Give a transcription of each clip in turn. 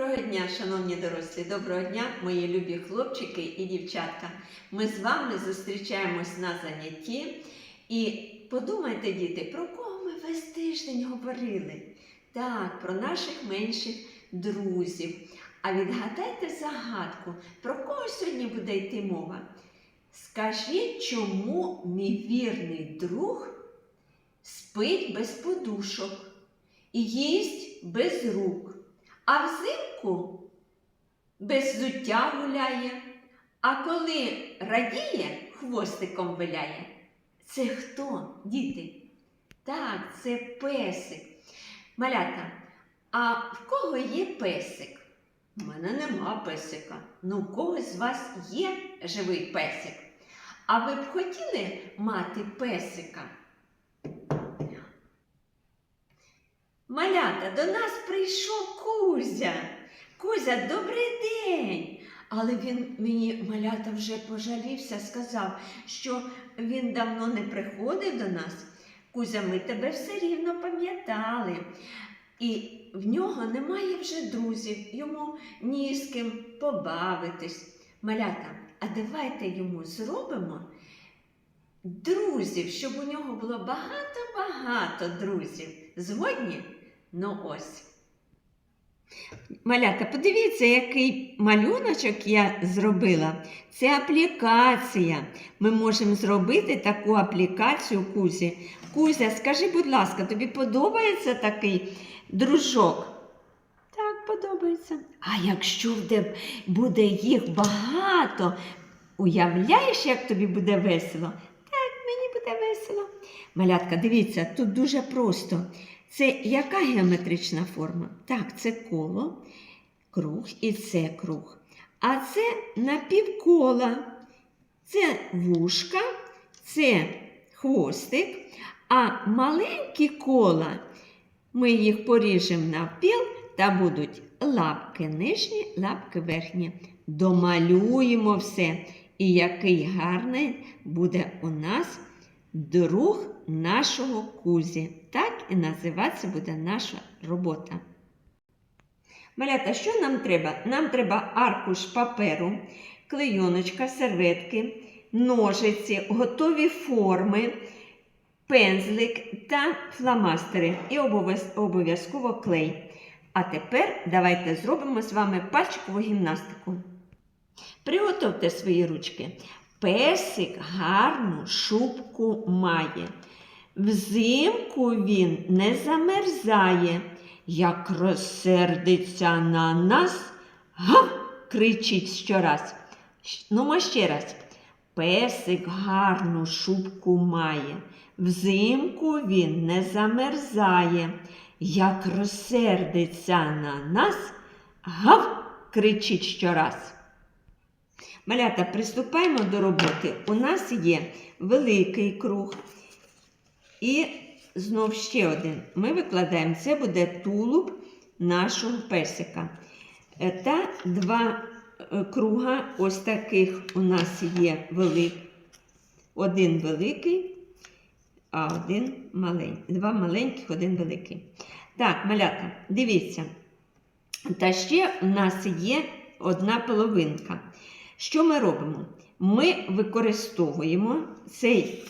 Доброго дня, шановні дорослі, доброго дня, мої любі хлопчики і дівчатка. Ми з вами зустрічаємось на занятті. І подумайте, діти, про кого ми весь тиждень говорили? Так, про наших менших друзів. А відгадайте загадку, про кого сьогодні буде йти мова? Скажіть, чому мій вірний друг спить без подушок і їсть без рук? А взимку без взуття гуляє, а коли радіє, хвостиком виляє. Це хто, діти? Так, це песик. Малята, а в кого є песик? У мене нема песика. Ну, у когось з вас є живий песик. А ви б хотіли мати песика? Малята, до нас прийшов Кузя. Кузя, добрий день! Але він мені, малята, вже пожалівся, сказав, що він давно не приходив до нас. Кузя, ми тебе все рівно пам'ятали. І в нього немає вже друзів, йому ні з ким побавитись. Малята, а давайте йому зробимо друзів, щоб у нього було багато-багато друзів. Згодні? Ну ось. Малята, подивіться, який малюночок я зробила. Це аплікація. Ми можемо зробити таку аплікацію Кузі. Кузя, скажи, будь ласка, тобі подобається такий дружок? Так, подобається. А якщо буде їх багато, уявляєш, як тобі буде весело? Так, мені буде весело. Малятка, дивіться, тут дуже просто. Це яка геометрична форма? Так, це коло, круг і це круг. А це напівкола. Це вушка, це хвостик. А маленькі кола, ми їх поріжемо навпіл та будуть лапки нижні, лапки верхні. Домалюємо все. І який гарний буде у нас друг нашого Кузі. Так і називатися буде наша робота. Малята, що нам треба? Нам треба аркуш паперу, клейоночка, серветки, ножиці, готові форми, пензлик та фломастери. І обов'язково клей. А тепер давайте зробимо з вами пальчикову гімнастику. Приготовте свої ручки. Песик гарну шубку має. Взимку він не замерзає. Як розсердиться на нас, гав! Кричить щораз. Ну, ще раз. Песик гарну шубку має. Взимку він не замерзає. Як розсердиться на нас, гав! Кричить щораз. Малята, приступаємо до роботи. У нас є великий круг і знов ще один. Ми викладаємо, це буде тулуб нашого песика. Та два круга, ось таких у нас є один великий, а один маленький. Два маленьких, один великий. Так, малята, дивіться. Та ще у нас є одна половинка. Що ми робимо? Ми використовуємо цей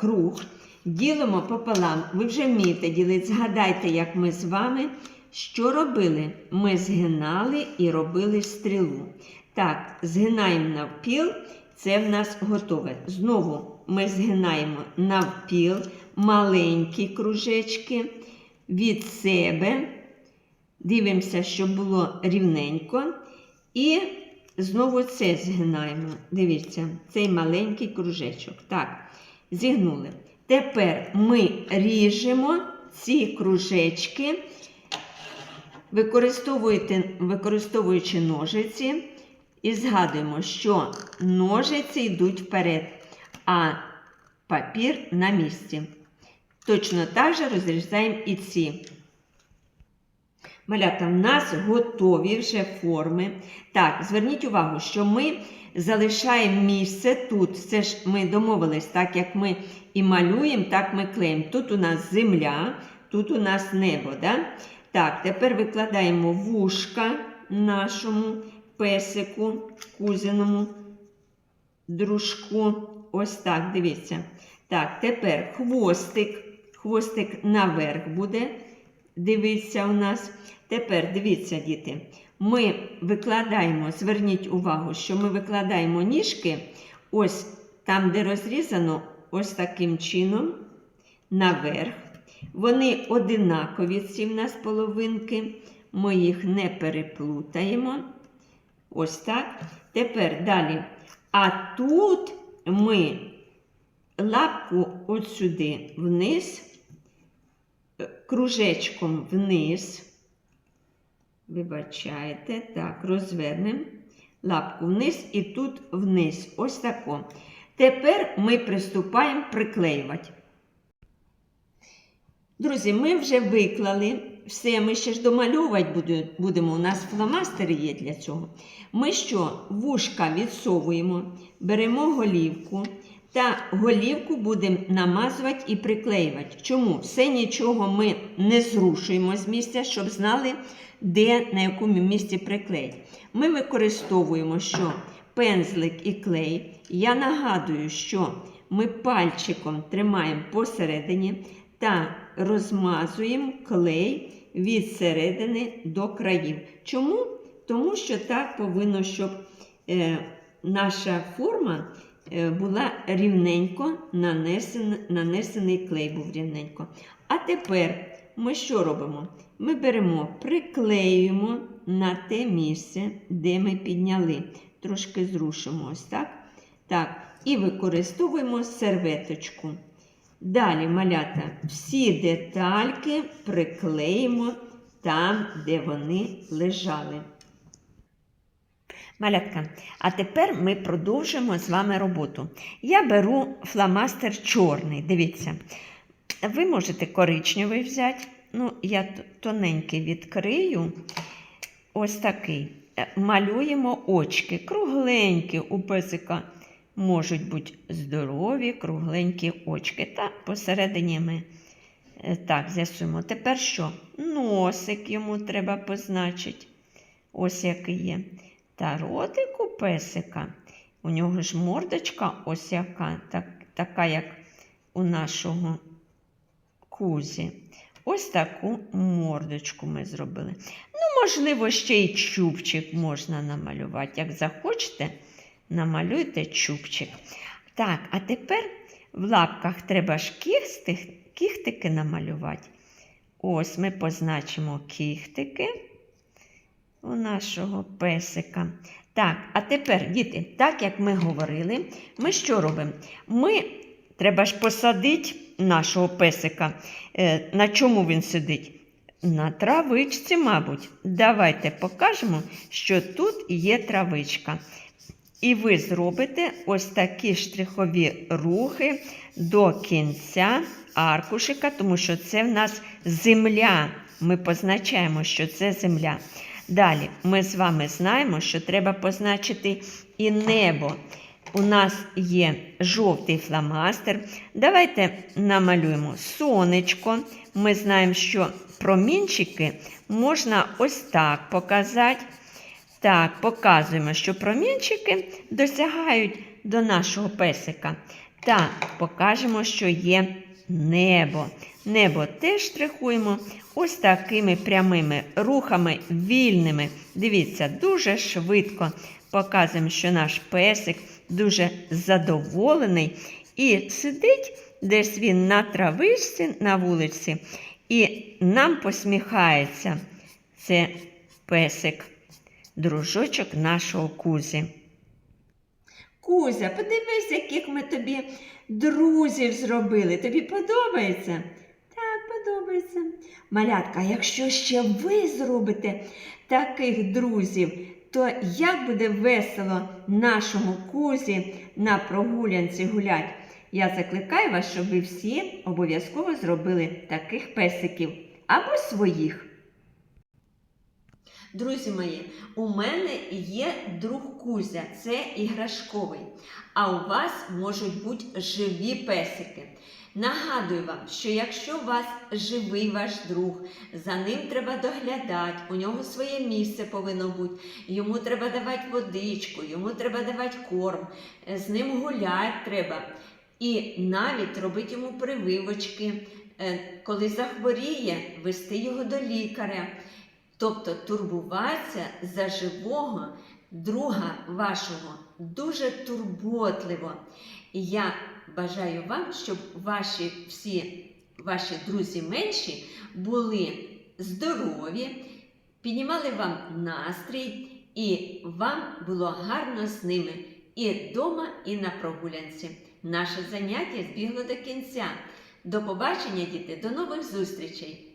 круг, ділимо пополам. Ви вже вмієте ділити. Згадайте, як ми з вами що робили? Ми згинали і робили стрілу. Так, згинаємо навпіл, це в нас готове. Знову ми згинаємо навпіл маленькі кружечки від себе. Дивимося, щоб було рівненько. І знову це згинаємо. Дивіться, цей маленький кружечок. Так, зігнули. Тепер ми ріжемо ці кружечки, використовуючи ножиці. І згадуємо, що ножиці йдуть вперед, а папір на місці. Точно так же розрізаємо і ці. Малята, в нас готові вже форми. Так, зверніть увагу, що ми залишаємо місце тут. Це ж ми домовились, так як ми і малюємо, так ми клеїмо. Тут у нас земля, тут у нас небо. Да? Так, тепер викладаємо вушка нашому песику, кузиному дружку. Ось так, дивіться. Так, тепер хвостик. Хвостик наверх буде, дивіться у нас. Тепер, дивіться, діти, ми викладаємо, зверніть увагу, що ми викладаємо ніжки ось там, де розрізано, ось таким чином, наверх. Вони одинакові, ці в нас половинки, ми їх не переплутаємо. Ось так. Тепер далі. А тут ми лапку от сюди вниз, кружечком вниз, вибачайте, так, розвернемо лапку вниз і тут вниз, ось тако. Тепер ми приступаємо приклеювати. Друзі, ми вже виклали все, ми ще ж домальовувати будемо, у нас фломастери є для цього. Ми що, вушка відсовуємо, беремо голівку, та голівку будемо намазувати і приклеювати. Чому? Все нічого ми не зрушуємо з місця, щоб знали, де, на якому місці приклеїти. Ми використовуємо, що пензлик і клей. Я нагадую, що ми пальчиком тримаємо посередині та розмазуємо клей від середини до країв. Чому? Тому що так повинно, щоб наша форма була рівненько нанесений клей був рівненько. А тепер ми що робимо? Ми беремо, приклеюємо на те місце, де ми підняли. Трошки зрушимо ось так. Так. І використовуємо серветочку. Далі, малята, всі детальки приклеїмо там, де вони лежали. Малятка, а тепер ми продовжимо з вами роботу. Я беру фломастер чорний, дивіться. Ви можете коричневий взяти, ну, я тоненький відкрию, ось такий. Малюємо очки, кругленькі у песика. Можуть бути здорові, кругленькі очки. Та посередині ми так з'ясуємо. Тепер що? Носик йому треба позначити. Ось який є. Та ротик у песика. У нього ж мордочка ось яка, така як у нашого кузі. Ось таку мордочку ми зробили. Ну, можливо, ще й чубчик можна намалювати. Як захочете, намалюйте чубчик. Так, а тепер в лапках треба ж кіхтики намалювати. Ось ми позначимо кіхтики у нашого песика. Так, а тепер, діти, так як ми говорили, ми що робимо? Треба ж посадити нашого песика. На чому він сидить? На травичці, мабуть. Давайте покажемо, що тут є травичка. І ви зробите ось такі штрихові рухи до кінця аркушика, тому що це в нас земля. Ми позначаємо, що це земля. Далі ми з вами знаємо, що треба позначити і небо. У нас є жовтий фломастер. Давайте намалюємо сонечко. Ми знаємо, що промінчики можна ось так показати. Так, показуємо, що промінчики досягають до нашого песика. Та покажемо, що є небо. Небо теж штрихуємо ось такими прямими рухами, вільними. Дивіться, дуже швидко показуємо, що наш песик дуже задоволений. І сидить десь він на травичці, на вулиці, і нам посміхається. Це песик, дружочок нашого Кузі. Кузя, подивись, яких ми тобі друзів зробили. Тобі подобається? Так, подобається. Малятка, якщо ще ви зробите таких друзів, то як буде весело нашому Кузі на прогулянці гулять. Я закликаю вас, щоб ви всі обов'язково зробили таких песиків або своїх. Друзі мої, у мене є друг Кузя, це іграшковий, а у вас можуть бути живі песики. Нагадую вам, що якщо у вас живий ваш друг, за ним треба доглядати, у нього своє місце повинно бути, йому треба давати водичку, йому треба давати корм, з ним гуляти треба. І навіть робити йому прививочки, коли захворіє, вести його до лікаря. Тобто турбуватися за живого друга вашого дуже турботливо. І я бажаю вам, щоб всі ваші друзі менші були здорові, піднімали вам настрій, і вам було гарно з ними і вдома, і на прогулянці. Наше заняття збігло до кінця. До побачення, діти, до нових зустрічей!